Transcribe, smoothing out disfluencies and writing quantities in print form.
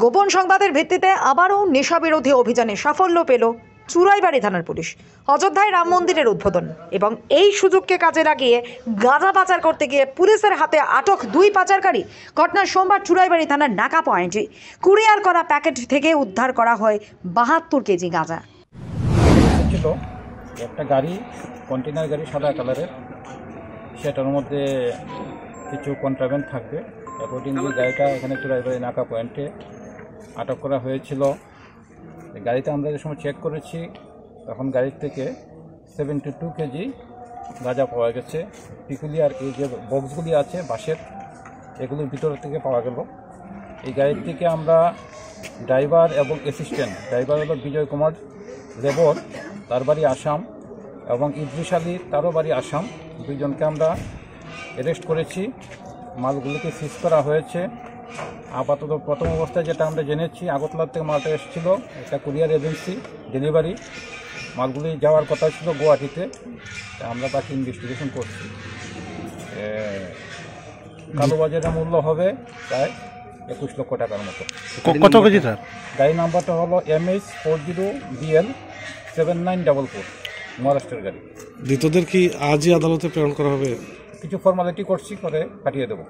গোপন সংবাদের ভিত্তিতে আবারও নেশা বিরোধী অভিযানে সাফল্য পেল চুরাইবাড়ি থানার পুলিশ। অযোধ্যায় রাম মন্দিরের উদ্বোধন এবং এই সুযোগকে কাজে লাগিয়ে গাঁজা পাচার করতে গিয়ে পুলিশের হাতে আটক 2 পাচারকারী। ঘটনা সোমবার চুরাইবাড়ি থানার নাকা পয়েন্টে কুরিয়ার করা প্যাকেট থেকে উদ্ধার করা হয় 72 কেজি গাঁজা। ছিল একটা গাড়ি, কন্টেনার গাড়ি সাদা কালারের, সেটার মধ্যে কিছু কন্ট্রাব্যান্ড থাকবে। অ্যাকর্ডিংলি গাড়িটা এখানে চুরাইবাড়ি নাকা পয়েন্টে আটক করা হয়েছিল। গাড়িতে আমরা যে সময় চেক করেছি তখন গাড়ির থেকে 72 কেজি গাঁজা পাওয়া গেছে। পিকুলিয়ার এই যে বক্সগুলি আছে বাঁশের, এগুলোর ভিতর থেকে পাওয়া গেল। এই গাড়ির থেকে আমরা ড্রাইভার এবং অ্যাসিস্ট্যান্ট, ড্রাইভার হলো বিজয় কুমার লেবর, তার বাড়ি আসাম, এবং ইদ্রিস আলী, তারও বাড়ি আসাম, দুইজনকে আমরা অ্যারেস্ট করেছি। মালগুলিকে সিজ করা হয়েছে। আপাতত প্রথম অবস্থায় যেটা আমরা জেনেছি, আগরতলা থেকে মালটা এসেছিল, একটা কুরিয়ার এজেন্সি ডেলিভারি, মালগুলি যাওয়ার কথা ছিল গুয়াহাটিতে। আমরা তাকে ইনভেস্টিগেশন করছি। কালোবাজারের মূল্য হবে প্রায় 21 লক্ষ টাকার মতো। কত কেজি স্যার? গাড়ি নাম্বারটা হলো MH40BL7944, মহারাষ্ট্রের গাড়ি। ধৃতদের কি আজই আদালতে প্রেরণ করা হবে? কিছু ফর্মালিটি করছি, করে পাঠিয়ে দেবো।